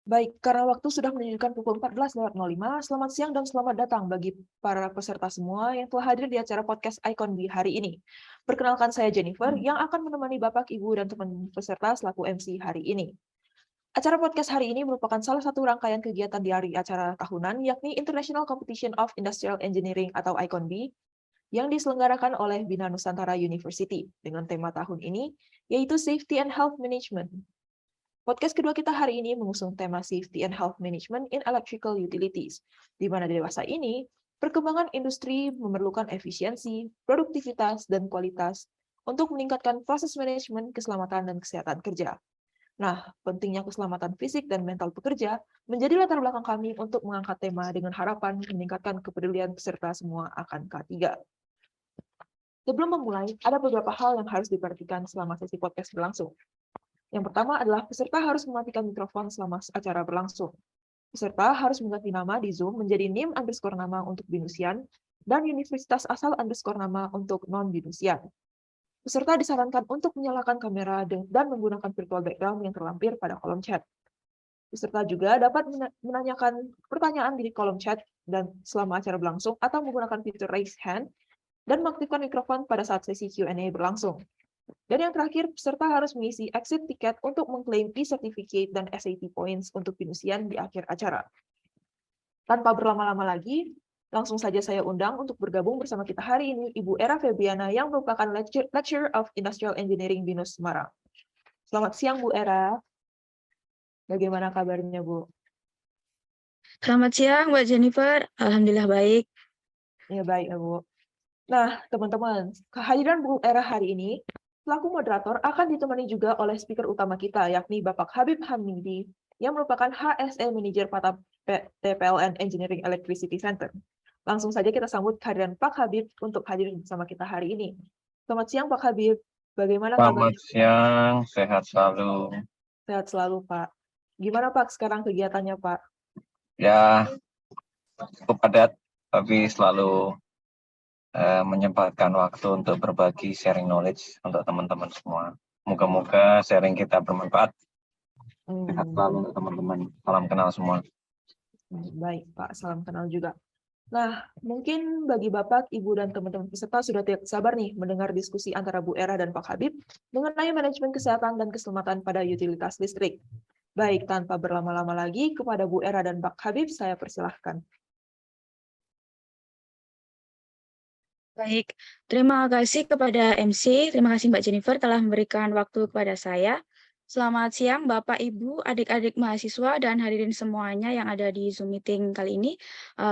Baik, karena waktu sudah menunjukkan pukul 14.05, selamat siang dan selamat datang bagi para peserta semua yang telah hadir di acara podcast Icon di hari ini. Perkenalkan saya Jennifer yang akan menemani Bapak, Ibu, dan teman peserta selaku MC hari ini. Acara podcast hari ini merupakan salah satu rangkaian kegiatan di hari acara tahunan, yakni International Competition of Industrial Engineering atau ICONB, yang diselenggarakan oleh Bina Nusantara University dengan tema tahun ini, yaitu Safety and Health Management. Podcast kedua kita hari ini mengusung tema Safety and Health Management in Electrical Utilities, di mana dewasa ini, perkembangan industri memerlukan efisiensi, produktivitas, dan kualitas untuk meningkatkan proses manajemen keselamatan dan kesehatan kerja. Nah, pentingnya keselamatan fisik dan mental pekerja menjadi latar belakang kami untuk mengangkat tema dengan harapan meningkatkan kepedulian peserta semua akan K3. Sebelum memulai, ada beberapa hal yang harus diperhatikan selama sesi podcast berlangsung. Yang pertama adalah peserta harus mematikan mikrofon selama acara berlangsung. Peserta harus mengganti nama di Zoom menjadi NIM_nama untuk Binusian dan universitas asal _nama untuk non-Binusian. Peserta disarankan untuk menyalakan kamera dan menggunakan virtual background yang terlampir pada kolom chat. Peserta juga dapat menanyakan pertanyaan di kolom chat dan selama acara berlangsung atau menggunakan fitur raise hand dan mengaktifkan mikrofon pada saat sesi Q&A berlangsung. Dan yang terakhir, peserta harus mengisi exit ticket untuk mengklaim e-certificate dan SAT points untuk Binusian di akhir acara. Tanpa berlama-lama lagi, langsung saja saya undang untuk bergabung bersama kita hari ini Ibu Era Febriana yang merupakan Lecturer of Industrial Engineering BINUS Semarang. Selamat siang Bu Era. Bagaimana kabarnya Bu? Selamat siang, Mbak Jennifer. Alhamdulillah baik. Ya baik ya Bu. Nah, teman-teman, kehadiran Bu Era hari ini selaku moderator akan ditemani juga oleh speaker utama kita, yakni Bapak Habib Hamidi, yang merupakan HSE Manager pada TPLN Engineering Electricity Center. Langsung saja kita sambut kehadiran Pak Habib untuk hadir bersama kita hari ini. Selamat siang Pak Habib, bagaimana kabarnya? Selamat siang, sehat selalu. Sehat selalu Pak. Gimana Pak sekarang kegiatannya Pak? Ya, cukup padat, tapi selalu menyempatkan waktu untuk berbagi sharing knowledge untuk teman-teman semua. Moga-moga sharing kita bermanfaat. Sehat selalu untuk teman-teman. Salam kenal semua. Baik Pak, salam kenal juga. Nah, mungkin bagi Bapak, Ibu, dan teman-teman peserta sudah tidak sabar nih mendengar diskusi antara Bu Era dan Pak Habib mengenai manajemen kesehatan dan keselamatan pada utilitas listrik. Baik, tanpa berlama-lama lagi, kepada Bu Era dan Pak Habib, saya persilahkan. Baik, terima kasih kepada MC, terima kasih Mbak Jennifer telah memberikan waktu kepada saya. Selamat siang Bapak, Ibu, adik-adik mahasiswa, dan hadirin semuanya yang ada di Zoom meeting kali ini.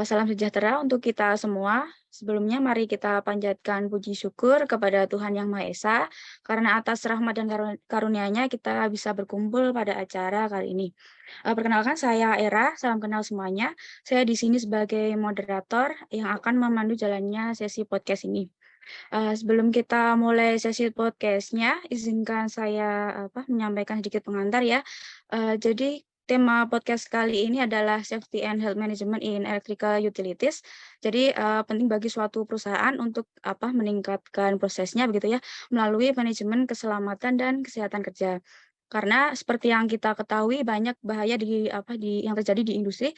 Salam sejahtera untuk kita semua. Sebelumnya mari kita panjatkan puji syukur kepada Tuhan Yang Maha Esa, karena atas rahmat dan karunia-Nya kita bisa berkumpul pada acara kali ini. Perkenalkan saya Era, salam kenal semuanya. Saya di sini sebagai moderator yang akan memandu jalannya sesi podcast ini. Sebelum kita mulai sesi podcast-nya, izinkan saya menyampaikan sedikit pengantar ya. Jadi tema podcast kali ini adalah Safety and Health Management in Electrical Utilities. Jadi penting bagi suatu perusahaan untuk meningkatkan prosesnya begitu ya, melalui manajemen keselamatan dan kesehatan kerja. Karena seperti yang kita ketahui banyak bahaya yang terjadi di industri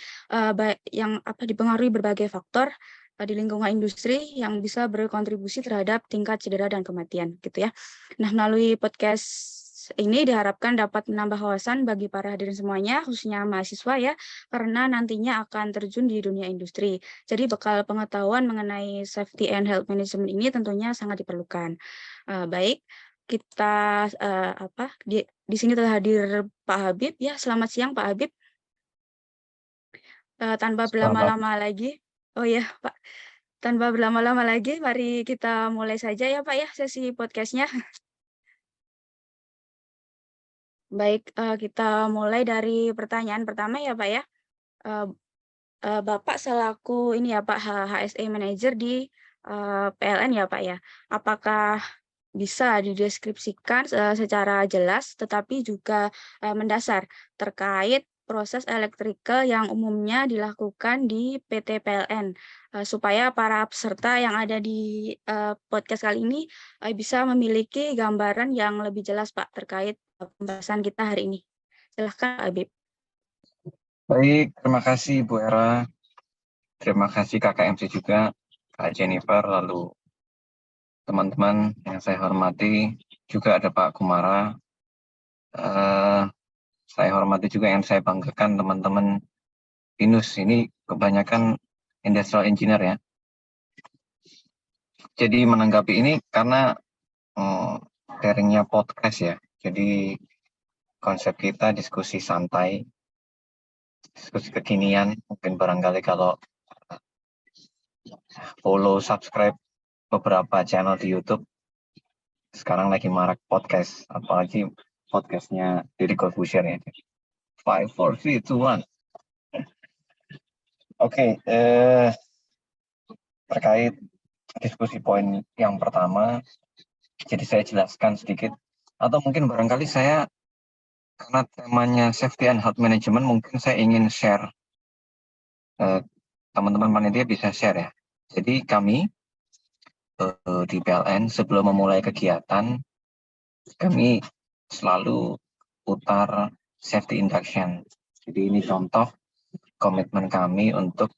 yang dipengaruhi berbagai faktor di lingkungan industri yang bisa berkontribusi terhadap tingkat cedera dan kematian gitu ya. Nah, melalui podcast ini diharapkan dapat menambah wawasan bagi para hadirin semuanya, khususnya mahasiswa ya, karena nantinya akan terjun di dunia industri. Jadi bekal pengetahuan mengenai safety and health management ini tentunya sangat diperlukan. Baik, kita di sini telah hadir Pak Habib ya. Selamat siang Pak Habib. Tanpa berlama-lama lagi, oh ya Pak, tanpa berlama-lama lagi, mari kita mulai saja ya Pak ya sesi podcastnya. Baik, kita mulai dari pertanyaan pertama ya Pak ya. Bapak selaku ini ya Pak HSE Manager di PLN ya Pak ya. Apakah bisa dideskripsikan secara jelas tetapi juga mendasar terkait proses elektrikal yang umumnya dilakukan di PT PLN supaya para peserta yang ada di podcast kali ini bisa memiliki gambaran yang lebih jelas Pak terkait pembahasan kita hari ini. Silahkan Pak Habib. Baik, terima kasih Bu Era. Terima kasih Kakak MC juga, Kak Jennifer, lalu teman-teman yang saya hormati, juga ada Pak Kumara. Saya hormati juga yang saya banggakan teman-teman BINUS, ini kebanyakan industrial engineer ya. Jadi menanggapi ini karena sharingnya podcast ya, jadi konsep kita diskusi santai, diskusi kekinian, mungkin barangkali kalau follow, subscribe beberapa channel di YouTube, sekarang lagi marak podcast, apalagi podcastnya Deddy Corbuzier ya. 5, 4, 3, 2, 1. Oke, terkait diskusi poin yang pertama, jadi saya jelaskan sedikit, atau mungkin barangkali saya, karena temanya safety and health management, mungkin saya ingin share, teman-teman panitia bisa share ya. Jadi kami di PLN sebelum memulai kegiatan, kami selalu putar safety induction. Jadi ini contoh komitmen kami untuk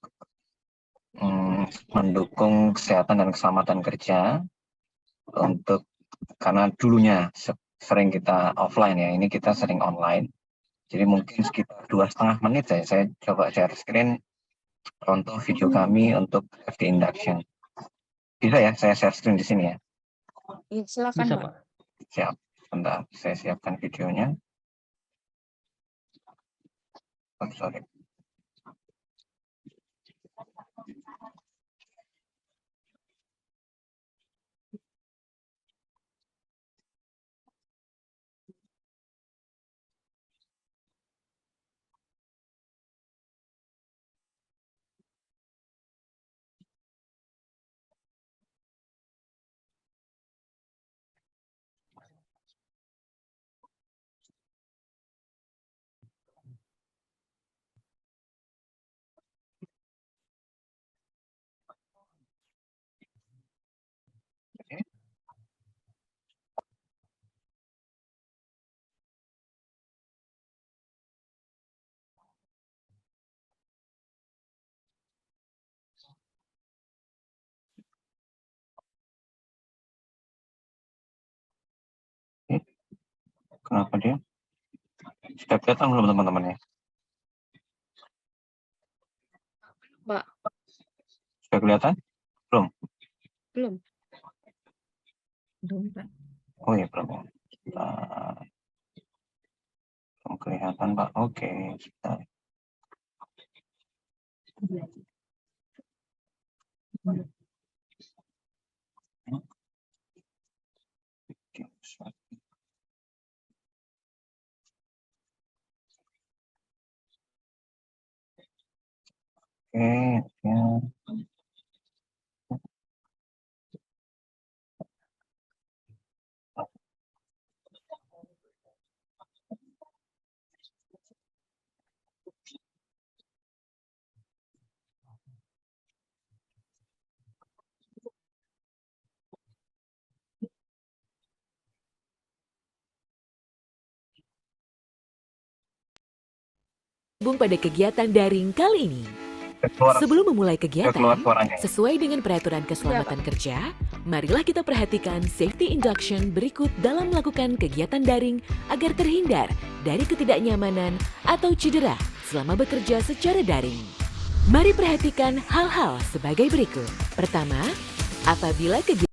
mendukung kesehatan dan keselamatan kerja, untuk karena dulunya sering kita offline ya, ini kita sering online. Jadi mungkin sekitar 2,5 menit saya coba share screen contoh video kami untuk safety induction. Bisa ya saya share screen di sini ya? Ya, silakan Bisa, Pak. Pak. Siap, bentar saya siapkan videonya. Oh, sorry. Kenapa dia? Sudah kelihatan belum teman-teman ya? Pak. Sudah kelihatan? Belum? Belum. Belum, Pak. Oh iya, belum. Belum kelihatan, Pak. Oke, sebentar. Oke, ya. Pada kegiatan daring kali ini. Sebelum memulai kegiatan, sesuai dengan peraturan keselamatan kerja, marilah kita perhatikan safety induction berikut dalam melakukan kegiatan daring agar terhindar dari ketidaknyamanan atau cedera selama bekerja secara daring. Mari perhatikan hal-hal sebagai berikut. Pertama, apabila kegiatan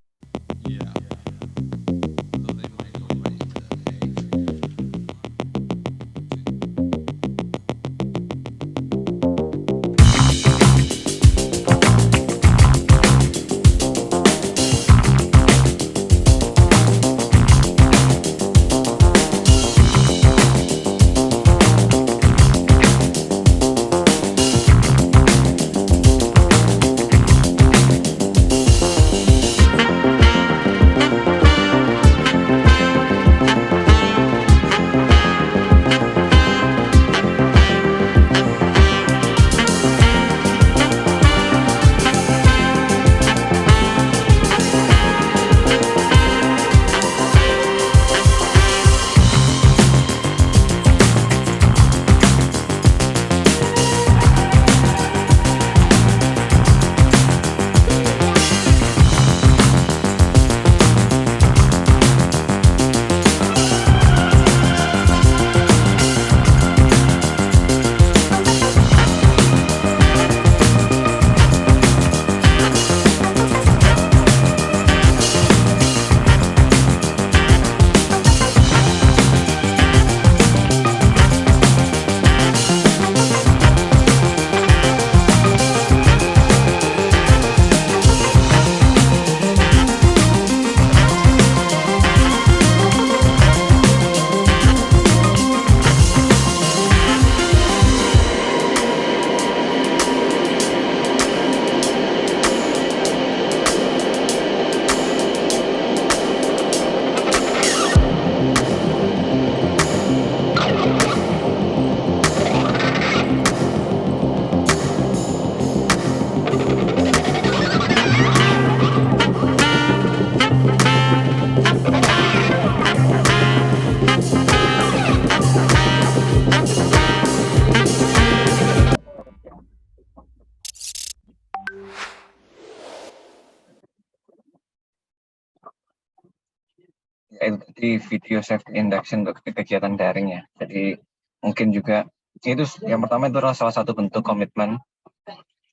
di video safety induction untuk kegiatan daring ya. Jadi mungkin juga itu yang pertama itu adalah salah satu bentuk komitmen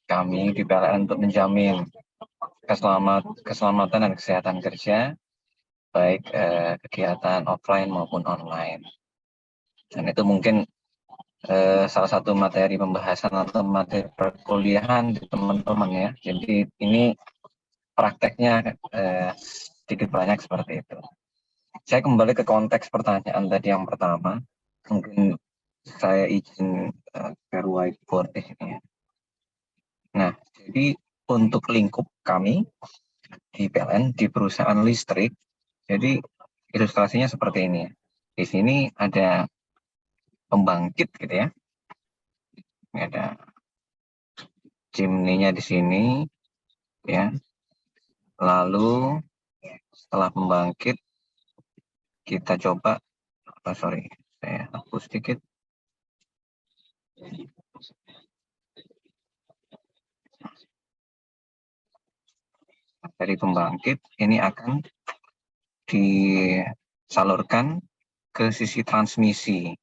kami di PLN untuk menjamin keselamatan dan kesehatan kerja baik kegiatan offline maupun online. Dan itu mungkin salah satu materi pembahasan atau materi perkuliahan di teman-teman ya. Jadi ini prakteknya sedikit banyak seperti itu. Saya kembali ke konteks pertanyaan tadi yang pertama. Mungkin saya izin share whiteboard di sini. Nah, jadi untuk lingkup kami di PLN di perusahaan listrik, jadi ilustrasinya seperti ini. Di sini ada pembangkit gitu ya. Ini ada chimney-nya di sini ya. Lalu setelah pembangkit kita coba saya hapus sedikit. Dari pembangkit ini akan disalurkan ke sisi transmisi.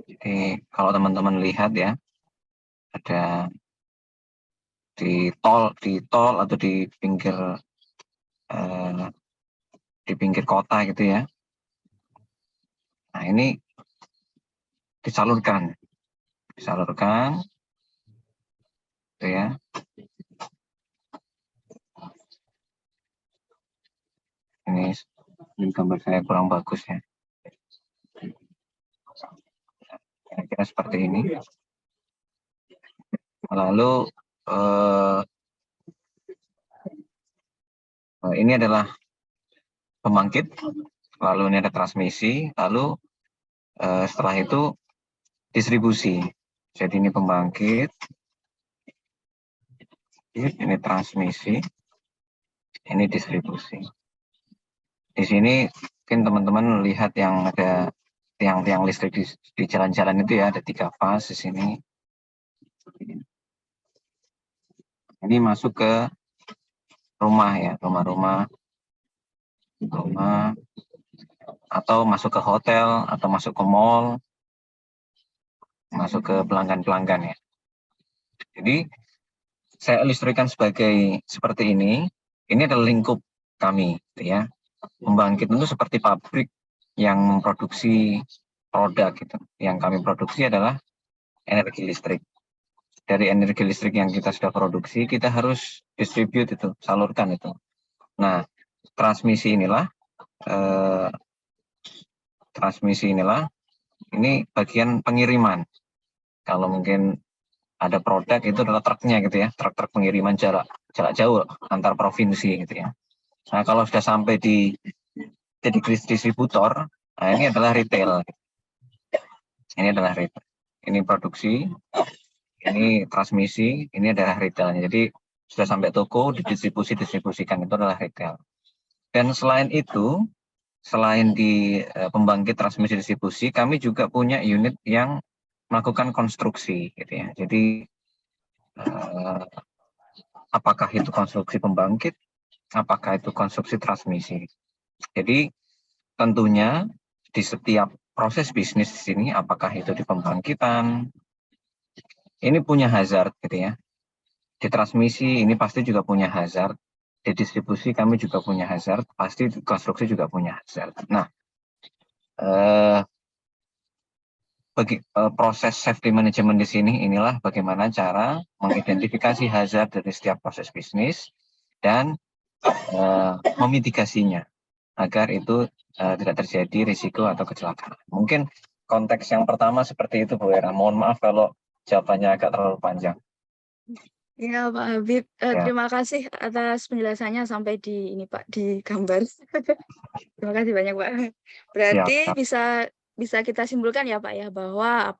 Jadi kalau teman-teman lihat ya, ada di tol atau di pinggir kota gitu ya. Nah, ini disalurkan gitu ya. Ini gambar saya kurang bagus ya. Kira-kira seperti ini. Lalu ini adalah pembangkit, lalu ini ada transmisi, lalu setelah itu distribusi. Jadi ini pembangkit, ini transmisi, ini distribusi. Di sini mungkin teman-teman lihat yang ada tiang-tiang listrik di jalan-jalan itu ya, ada 3 fase di sini. Ini masuk ke rumah ya, rumah atau masuk ke hotel atau masuk ke mall, masuk ke pelanggan-pelanggan ya. Jadi saya ilustrasikan seperti ini. Ini adalah lingkup kami gitu ya. Pembangkit itu seperti pabrik yang memproduksi produk gitu. Yang kami produksi adalah energi listrik. Dari energi listrik yang kita sudah produksi, kita harus distribute itu, salurkan itu. Nah, transmisi inilah ini bagian pengiriman. Kalau mungkin ada produk itu adalah truknya gitu ya, truk pengiriman jarak jauh antar provinsi gitu ya. Nah, kalau sudah sampai di distributor, nah ini adalah retail. Ini adalah retail. Ini produksi, ini transmisi, ini adalah retailnya. Jadi sudah sampai toko, didistribusikan, itu adalah retail. Dan selain itu, selain di pembangkit transmisi distribusi, kami juga punya unit yang melakukan konstruksi gitu ya. Jadi apakah itu konstruksi pembangkit, apakah itu konstruksi transmisi. Jadi tentunya di setiap proses bisnis di sini, apakah itu di pembangkitan, ini punya hazard gitu ya. Di transmisi ini pasti juga punya hazard. Di distribusi kami juga punya hazard. Pasti di konstruksi juga punya hazard. Nah, proses safety management di sini inilah bagaimana cara mengidentifikasi hazard dari setiap proses bisnis dan memitigasinya agar itu tidak terjadi risiko atau kecelakaan. Mungkin konteks yang pertama seperti itu, Bu Era. Mohon maaf kalau jawabannya agak terlalu panjang. Ya, Pak Habib, terima kasih atas penjelasannya sampai di ini Pak, di gambar. Terima kasih banyak Pak. Berarti Siap. bisa kita simpulkan ya Pak ya bahwa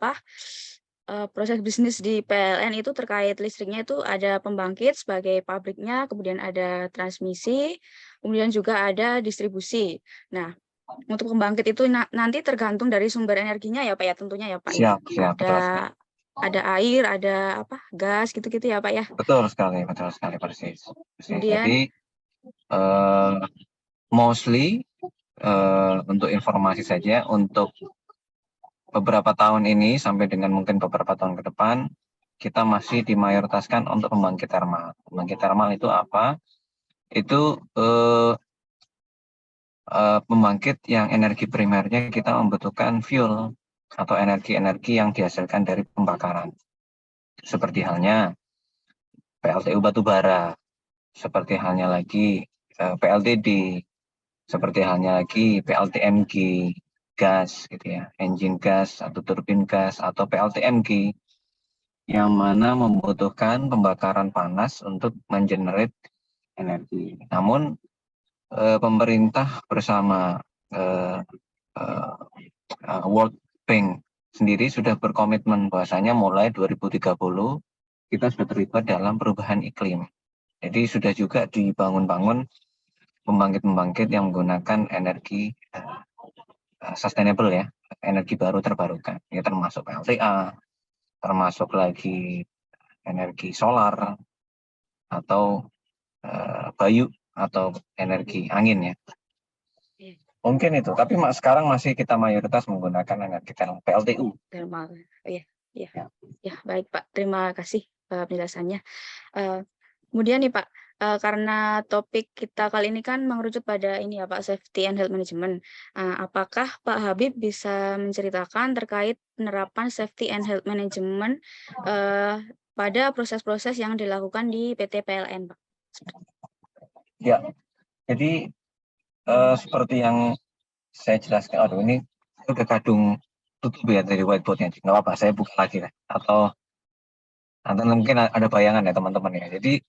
proses bisnis di PLN itu terkait listriknya itu ada pembangkit sebagai pabriknya, kemudian ada transmisi, kemudian juga ada distribusi. Nah, untuk pembangkit itu nanti tergantung dari sumber energinya ya Pak ya, tentunya ya Pak. Siap, ada ada air, ada apa, gas gitu-gitu ya Pak ya. Betul sekali persis. Kemudian Jadi mostly untuk informasi saja, untuk beberapa tahun ini sampai dengan mungkin beberapa tahun ke depan kita masih dimayoritaskan untuk pembangkit termal. Pembangkit termal itu apa? Itu pembangkit yang energi primernya kita membutuhkan fuel atau energi-energi yang dihasilkan dari pembakaran. Seperti halnya PLTU batubara, seperti halnya lagi PLTD, seperti halnya lagi PLTMG, gas gitu ya, engine gas atau turbin gas atau PLTMG, yang mana membutuhkan pembakaran panas untuk mengenerate energi. Namun pemerintah bersama World Bank sendiri sudah berkomitmen bahwasanya mulai 2030 kita sudah terlibat dalam perubahan iklim. Jadi sudah juga dibangun-bangun pembangkit-pembangkit yang menggunakan energi sustainable ya, energi baru terbarukan. Ya termasuk PLTA, termasuk lagi energi solar atau bayu atau energi angin ya. Mungkin itu, tapi sekarang masih kita mayoritas menggunakan energi PLTU. Thermal. Ya, baik Pak. Terima kasih penjelasannya. Kemudian nih Pak, karena topik kita kali ini kan mengerucut pada ini ya Pak, safety and health management. Apakah Pak Habib bisa menceritakan terkait penerapan safety and health management pada proses-proses yang dilakukan di PT PLN Pak? Ya, jadi seperti yang saya jelaskan, ini udah kadung tutup ya dari whiteboardnya, nggak apa-apa, saya buka lagi lah. Atau mungkin ada bayangan ya teman-teman ya. Jadi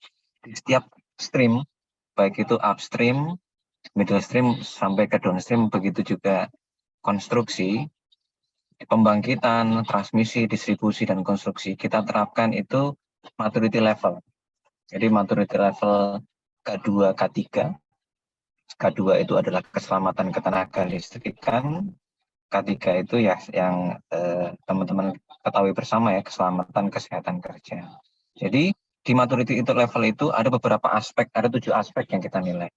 di setiap stream, baik itu upstream, middle stream, sampai ke downstream, begitu juga konstruksi, pembangkitan, transmisi, distribusi, dan konstruksi, kita terapkan itu maturity level. Jadi maturity level K2, K3. K2 itu adalah keselamatan ketenaga listrikan. K3 itu ya yang teman-teman ketahui bersama ya, keselamatan kesehatan kerja. Jadi di maturity itu level itu ada beberapa aspek, ada 7 aspek yang kita nilai.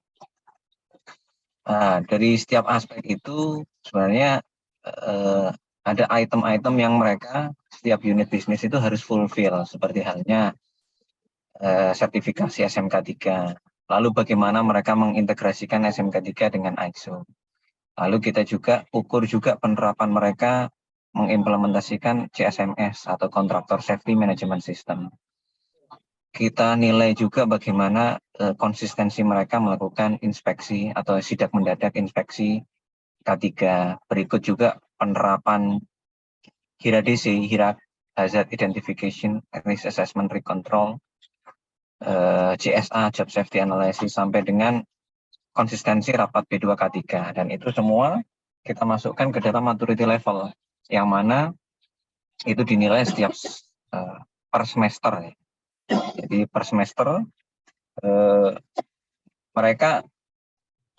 Nah, dari setiap aspek itu sebenarnya ada item-item yang mereka setiap unit bisnis itu harus fulfill, seperti halnya sertifikasi SMK 3. Lalu bagaimana mereka mengintegrasikan SMK 3 dengan ISO. Lalu kita juga ukur juga penerapan mereka mengimplementasikan CSMS atau Contractor Safety Management System. Kita nilai juga bagaimana konsistensi mereka melakukan inspeksi atau sidak mendadak inspeksi K3. Berikut juga penerapan HIRA-DC, HIRA Hazard Identification, Risk Assessment Recontrol, JSA, Job Safety Analysis, sampai dengan konsistensi rapat B2K3. Dan itu semua kita masukkan ke dalam maturity level, yang mana itu dinilai setiap per semester. Jadi per semester mereka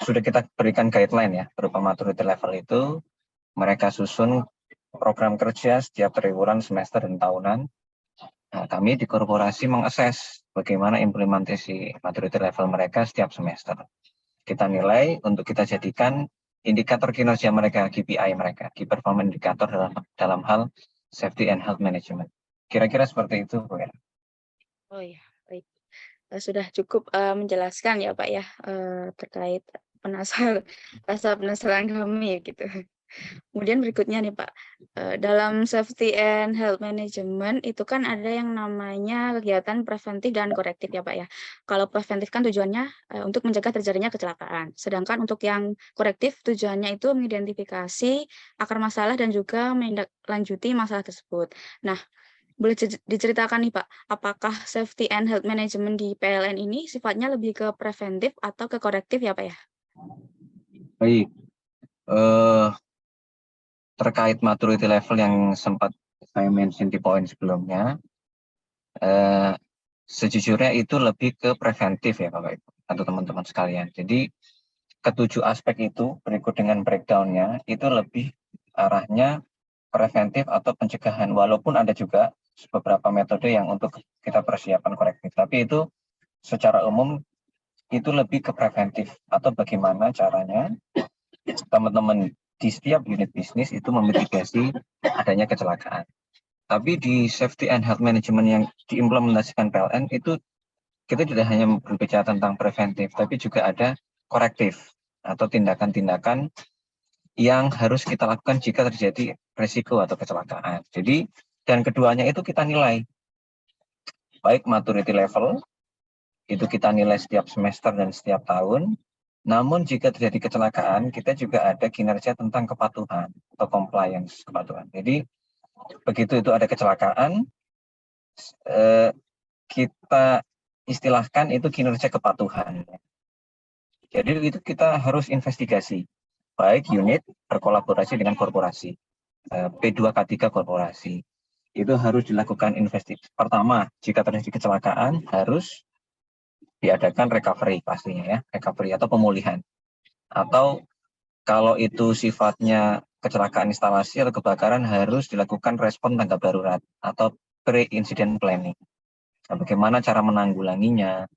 sudah kita berikan guideline ya, berupa maturity level itu, mereka susun program kerja setiap triwulan, semester, dan tahunan. Nah, kami di korporasi mengakses bagaimana implementasi maturity level mereka setiap semester. Kita nilai untuk kita jadikan indikator kinerja mereka, KPI mereka, Key Performance Indicator dalam hal safety and health management. Kira-kira seperti itu, Bu ya. Oh iya, baik. Sudah cukup menjelaskan ya Pak ya, terkait rasa penasaran kami gitu. Kemudian berikutnya nih Pak, dalam safety and health management itu kan ada yang namanya kegiatan preventif dan korektif ya Pak ya. Kalau preventif kan tujuannya untuk mencegah terjadinya kecelakaan. Sedangkan untuk yang korektif tujuannya itu mengidentifikasi akar masalah dan juga menindaklanjuti masalah tersebut. Nah, boleh diceritakan nih Pak, apakah safety and health management di PLN ini sifatnya lebih ke preventif atau ke korektif ya Pak ya? Baik, terkait maturity level yang sempat saya mention di poin sebelumnya, sejujurnya itu lebih ke preventif ya Bapak Ibu atau teman-teman sekalian. Jadi ketujuh aspek itu berikut dengan breakdown-nya itu lebih arahnya preventif atau pencegahan, walaupun ada juga beberapa metode yang untuk kita persiapan korektif. Tapi itu secara umum itu lebih ke preventif atau bagaimana caranya teman-teman di setiap unit bisnis itu memitigasi adanya kecelakaan. Tapi di safety and health management yang diimplementasikan PLN itu kita tidak hanya berbicara tentang preventif, tapi juga ada korektif atau tindakan-tindakan yang harus kita lakukan jika terjadi resiko atau kecelakaan. Jadi, dan keduanya itu kita nilai. Baik maturity level, itu kita nilai setiap semester dan setiap tahun. Namun jika terjadi kecelakaan, kita juga ada kinerja tentang kepatuhan atau compliance kepatuhan. Jadi, begitu itu ada kecelakaan, kita istilahkan itu kinerja kepatuhan. Jadi itu kita harus investigasi, baik unit berkolaborasi dengan korporasi, P2K3 korporasi. Itu harus dilakukan investigasi. Pertama, jika terjadi kecelakaan, harus diadakan recovery pastinya ya, recovery atau pemulihan. Atau kalau itu sifatnya kecelakaan instalasi atau kebakaran, harus dilakukan respon tanggap darurat atau pre-incident planning. Nah, bagaimana cara menanggulanginya,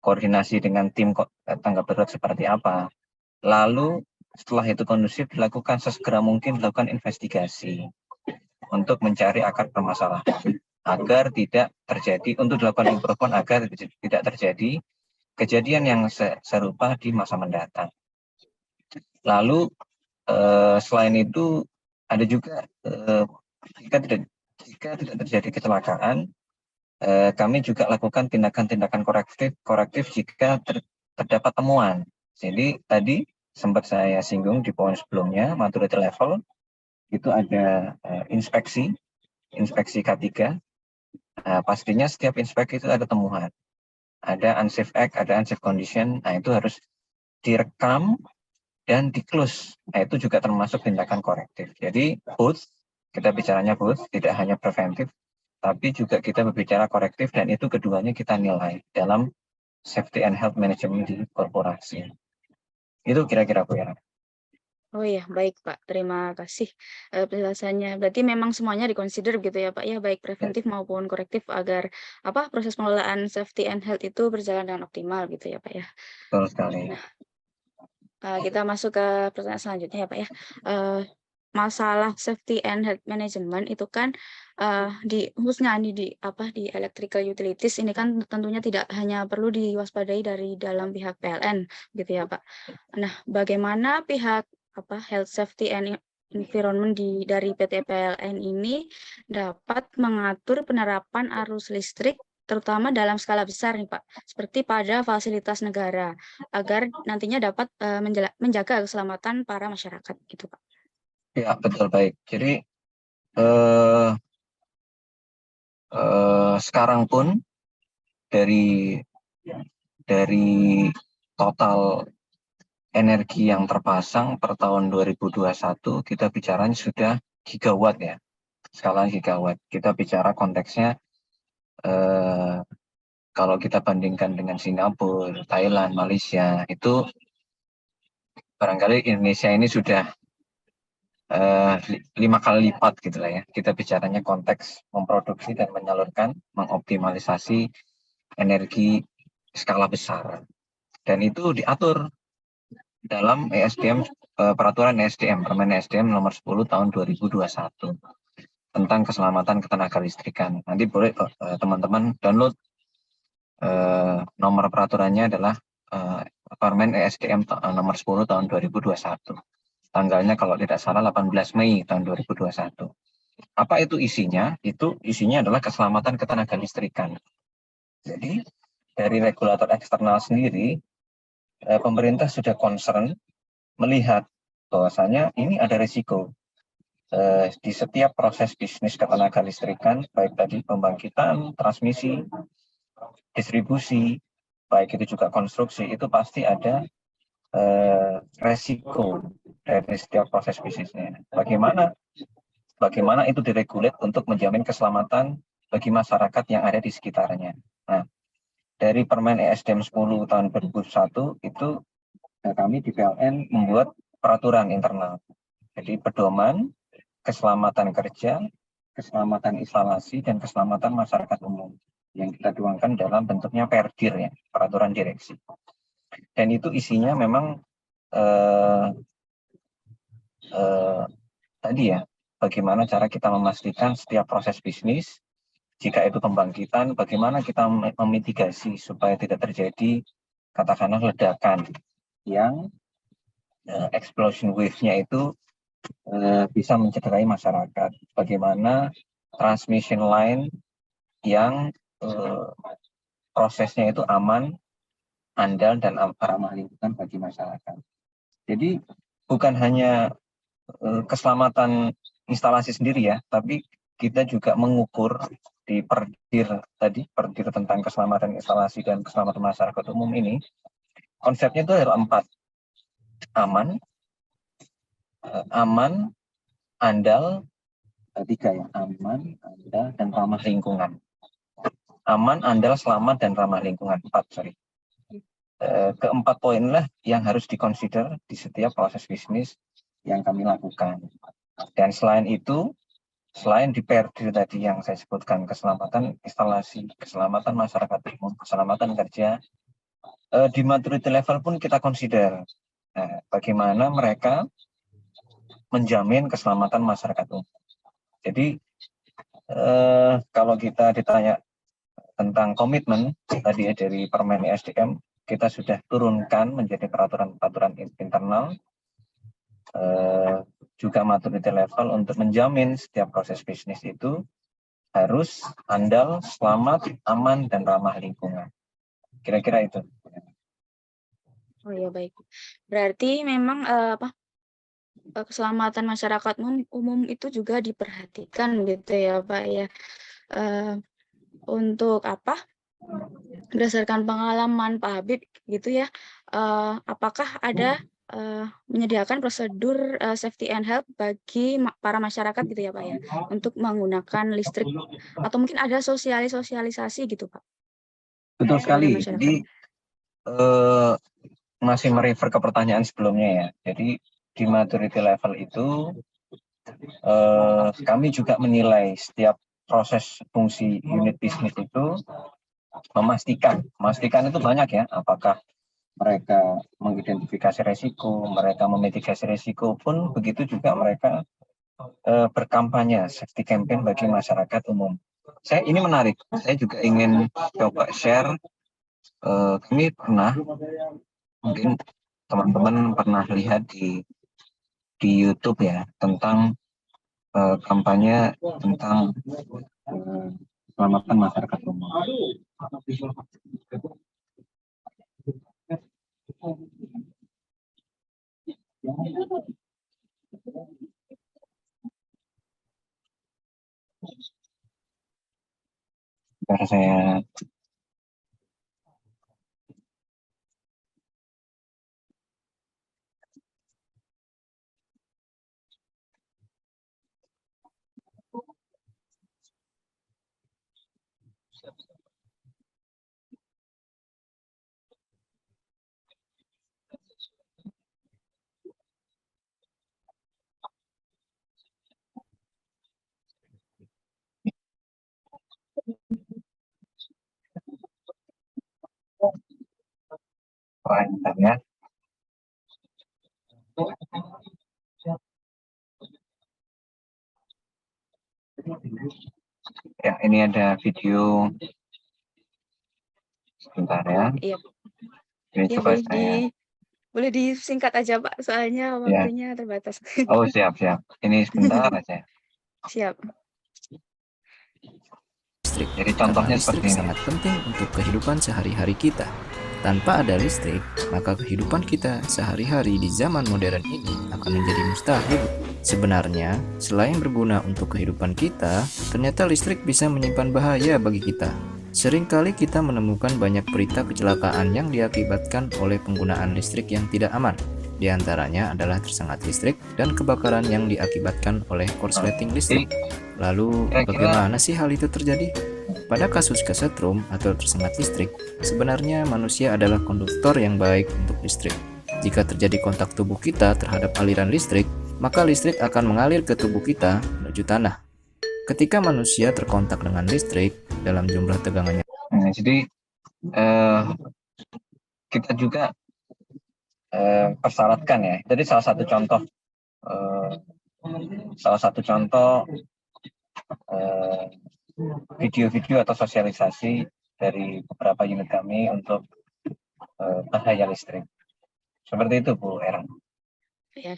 koordinasi dengan tim tanggap darurat seperti apa. Lalu setelah itu kondusif dilakukan sesegera mungkin dilakukan investigasi untuk mencari akar permasalahan agar tidak terjadi, untuk dilakukan improvement agar tidak terjadi kejadian yang serupa di masa mendatang. Lalu selain itu ada juga jika tidak terjadi kecelakaan, kami juga lakukan tindakan-tindakan korektif jika terdapat temuan. Jadi tadi sempat saya singgung di poin sebelumnya, maturity level, itu ada inspeksi K3. Pastinya setiap inspeksi itu ada temuan. Ada unsafe act, ada unsafe condition, nah itu harus direkam dan di-close. Nah, itu juga termasuk tindakan korektif. Jadi both, kita bicaranya both, tidak hanya preventif, tapi juga kita berbicara korektif, dan itu keduanya kita nilai dalam safety and health management di korporasi. Itu kira-kira Bu ya. Oh iya, baik Pak. Terima kasih penjelasannya. Berarti memang semuanya dikonsider gitu ya Pak ya, baik preventif maupun korektif agar proses pengelolaan safety and health itu berjalan dengan optimal gitu ya Pak ya. Betul sekali. Kita masuk ke pertanyaan selanjutnya ya Pak ya. Masalah safety and health management itu kan khususnya di electrical utilities ini kan tentunya tidak hanya perlu diwaspadai dari dalam pihak PLN gitu ya Pak. Nah, bagaimana pihak health safety and environment dari PT PLN ini dapat mengatur penerapan arus listrik terutama dalam skala besar nih Pak, seperti pada fasilitas negara, agar nantinya dapat menjaga keselamatan para masyarakat gitu Pak. Ya, betul, baik. Jadi sekarang pun dari total energi yang terpasang per tahun 2021 kita bicaranya sudah gigawatt ya, skala gigawatt. Kita bicara konteksnya kalau kita bandingkan dengan Singapura, Thailand, Malaysia, itu barangkali Indonesia ini sudah 5 kali lipat gitu lah ya. Kita bicaranya konteks memproduksi dan menyalurkan, mengoptimalisasi energi skala besar. Dan itu diatur dalam ESDM, peraturan ESDM, Permen ESDM nomor 10 tahun 2021 tentang keselamatan ketenaga listrikan. Nanti boleh teman-teman download, nomor peraturannya adalah Permen ESDM nomor 10 tahun 2021. Tanggalnya kalau tidak salah 18 Mei tahun 2021. Apa itu isinya? Itu isinya adalah keselamatan ketenaga listrikan. Jadi dari regulator eksternal sendiri, pemerintah sudah concern melihat bahwasanya ini ada risiko di setiap proses bisnis ketenaga listrikan, baik tadi pembangkitan, transmisi, distribusi, baik itu juga konstruksi, itu pasti ada resiko dari setiap proses bisnisnya. Bagaimana itu diregulat untuk menjamin keselamatan bagi masyarakat yang ada di sekitarnya. Nah, dari Permen ESDM 10 tahun 2001 itu kami di PLN membuat peraturan internal. Jadi pedoman keselamatan kerja keselamatan instalasi dan keselamatan masyarakat umum yang kita tuangkan dalam bentuknya Perdir ya, peraturan direksi. Dan itu isinya memang tadi ya, bagaimana cara kita memastikan setiap proses bisnis, jika itu pembangkitan, bagaimana kita memitigasi supaya tidak terjadi katakanlah ledakan yang explosion wave-nya itu bisa mencederai masyarakat. Bagaimana transmission line yang prosesnya itu aman, andal, dan ramah lingkungan bagi masyarakat. Jadi bukan hanya keselamatan instalasi sendiri ya, tapi kita juga mengukur di Perdir tadi, Perdir tentang keselamatan instalasi dan keselamatan masyarakat umum ini, konsepnya itu adalah 4. Aman, andal, 3 ya, aman, andal, dan ramah lingkungan. Aman, andal, selamat, dan ramah lingkungan. 4, sorry. Keempat poinlah yang harus dikonsider di setiap proses bisnis yang kami lakukan. Dan selain itu, selain di Perdir tadi yang saya sebutkan, keselamatan instalasi, keselamatan masyarakat umum, keselamatan kerja, di maturity level pun kita consider bagaimana mereka menjamin keselamatan masyarakat umum. Jadi kalau kita ditanya tentang komitmen tadi ya dari Permen ISDM, kita sudah turunkan menjadi peraturan-peraturan internal, juga maturity level untuk menjamin setiap proses bisnis itu harus andal, selamat, aman, dan ramah lingkungan. Kira-kira itu. Oh ya, baik. Berarti memang keselamatan masyarakat umum itu juga diperhatikan gitu ya, Pak ya. Untuk apa? Berdasarkan pengalaman Pak Habib gitu ya, apakah ada menyediakan prosedur safety and health bagi para masyarakat gitu ya Pak ya, untuk menggunakan listrik, atau mungkin ada sosialisasi gitu Pak? Betul sekali. Jadi masih merefer ke pertanyaan sebelumnya ya. Jadi di maturity level itu kami juga menilai setiap proses fungsi unit bisnis itu memastikan itu banyak ya, apakah mereka mengidentifikasi resiko, mereka memitigasi resiko, pun begitu juga mereka berkampanye safety campaign bagi masyarakat umum. Ini menarik, saya juga ingin coba share, kami pernah, mungkin teman-teman pernah lihat di YouTube ya, tentang kampanye tentang keselamatan masyarakat umum. Biar saya ya. Ya, ini ada video. Sebentar ya. Iya. Ini ya, coba saya. Boleh disingkat aja Pak, soalnya waktunya terbatas. Oh siap. Ini sebentar aja. Siap. Listrik. Jadi contohnya listrik seperti ini. Sangat penting untuk kehidupan sehari-hari kita. Tanpa ada listrik, maka kehidupan kita sehari-hari di zaman modern ini akan menjadi mustahil. Sebenarnya, selain berguna untuk kehidupan kita, ternyata listrik bisa menyimpan bahaya bagi kita. Seringkali kita menemukan banyak berita kecelakaan yang diakibatkan oleh penggunaan listrik yang tidak aman. Di antaranya adalah tersengat listrik dan kebakaran yang diakibatkan oleh korsleting listrik. Lalu, bagaimana sih hal itu terjadi? Pada kasus kesetrum atau tersengat listrik, sebenarnya manusia adalah konduktor yang baik untuk listrik. Jika terjadi kontak tubuh kita terhadap aliran listrik, maka listrik akan mengalir ke tubuh kita menuju tanah. ketika manusia terkontak dengan listrik dalam jumlah tegangannya. Jadi kita juga persyaratkan ya. Jadi salah satu contoh video-video atau sosialisasi dari beberapa unit kami untuk bahaya listrik. Seperti itu Bu Era. Ya,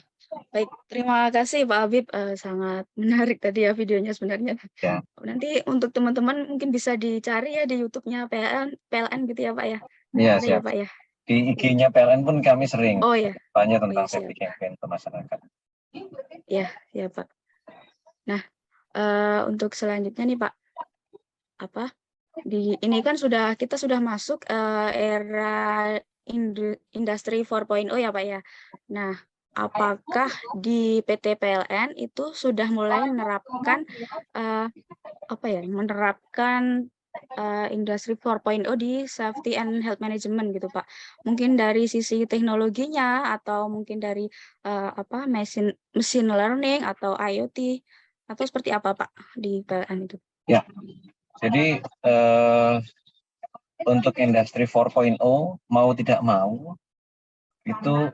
baik. Terima kasih Pak Habib. Sangat menarik tadi ya videonya sebenarnya. Ya. Nanti untuk teman-teman mungkin bisa dicari ya di YouTube-nya PLN gitu ya Pak ya. Iya, Ada siap. ya Pak ya. Di IG-nya PLN pun kami sering banyak tentang siap. safety campaign ke masyarakat. Ya, ya Pak. Nah, untuk selanjutnya nih Pak, ini kan kita sudah masuk era industri 4.0 ya Pak ya. Nah, apakah di PT PLN itu sudah mulai menerapkan industri 4.0 di safety and health management gitu Pak? Mungkin dari sisi teknologinya atau mungkin dari machine learning atau IoT atau seperti apa Pak di PLN itu? Ya, jadi untuk industri 4.0 mau tidak mau itu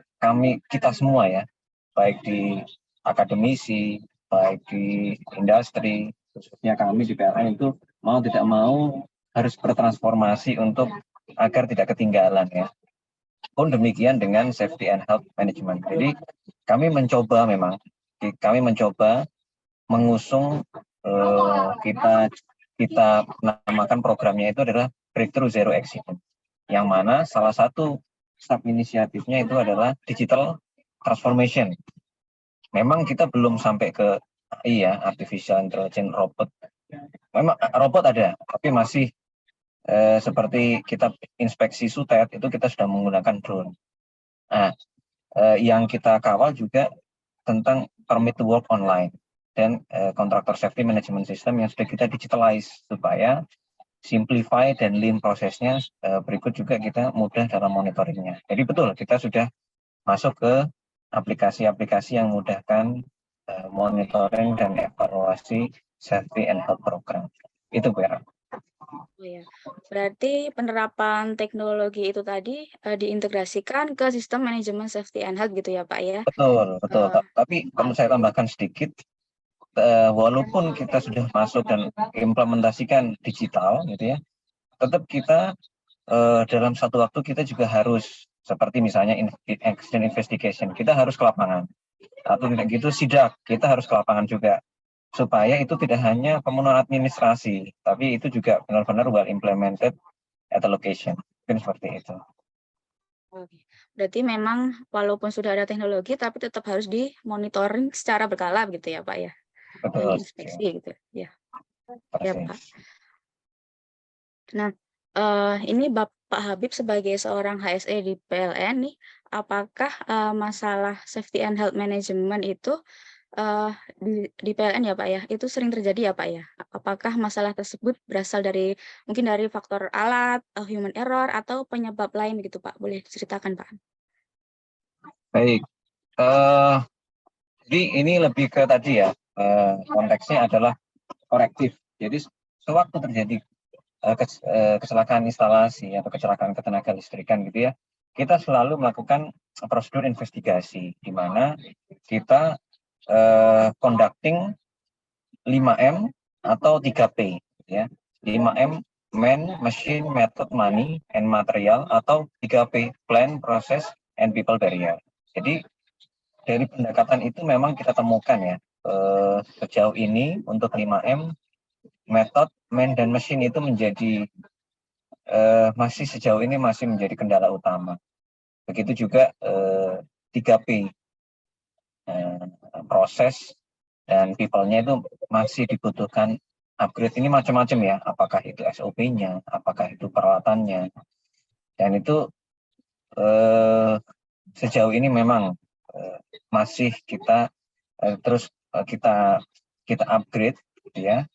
kita semua ya, baik di akademisi, baik di industri, khususnya kami di PLN itu mau tidak mau harus bertransformasi agar tidak ketinggalan ya. Pun demikian dengan safety and health management. Jadi kami mencoba mengusung kita namakan programnya itu adalah Breakthrough Zero Accident, yang mana salah satu sub inisiatifnya itu adalah digital transformation. Memang kita belum sampai ke AI ya, artificial intelligence, robot. Memang robot ada, tapi masih seperti kita inspeksi sutet itu kita sudah menggunakan drone. Nah, yang kita kawal juga tentang permit to work online dan kontraktor safety management system yang sudah kita digitalize supaya simplify dan lean prosesnya. Berikut juga kita mudah dalam monitoringnya. Jadi betul kita sudah masuk ke aplikasi-aplikasi yang memudahkan monitoring dan evaluasi safety and health program. Itu Bu Era. Oh ya, berarti penerapan teknologi itu tadi diintegrasikan ke sistem manajemen safety and health gitu ya Pak ya? Betul. Tapi perlu saya tambahkan sedikit, walaupun kita sudah masuk dan implementasikan digital gitu ya, tetap kita dalam satu waktu kita juga harus seperti misalnya accident investigation, kita harus ke lapangan. Atau tidak gitu sidak, kita harus ke lapangan juga. Supaya itu tidak hanya pemenuhan administrasi, tapi itu juga benar-benar well implemented at the location. Mungkin seperti itu. Oke. Berarti memang walaupun sudah ada teknologi, tapi tetap harus dimonitoring secara berkala gitu ya Pak ya? Betul. Inspeksi gitu ya. Ya Pak. Persis. Nah, ini Bapak Habib sebagai seorang HSE di PLN nih, apakah masalah safety and health management itu di PLN ya Pak ya, itu sering terjadi ya Pak ya? Apakah masalah tersebut berasal mungkin dari faktor alat, human error, atau penyebab lain gitu Pak? Boleh diceritakan Pak? Baik. Jadi ini lebih ke tadi ya, konteksnya adalah korektif. Jadi sewaktu terjadi kecelakaan instalasi atau kecelakaan ketenaga listrikan gitu ya, kita selalu melakukan prosedur investigasi di mana kita conducting 5M atau 3P ya. 5M man, machine, method, money, and material, atau 3P plan, process, and people barrier. Jadi dari pendekatan itu memang kita temukan ya, sejauh ini untuk 5M, method, man, dan machine itu sejauh ini masih menjadi kendala utama. Begitu juga 3P, proses dan people-nya itu masih dibutuhkan upgrade. Ini macam-macam ya, apakah itu SOP-nya, apakah itu peralatannya, dan itu sejauh ini memang masih kita kita upgrade ya.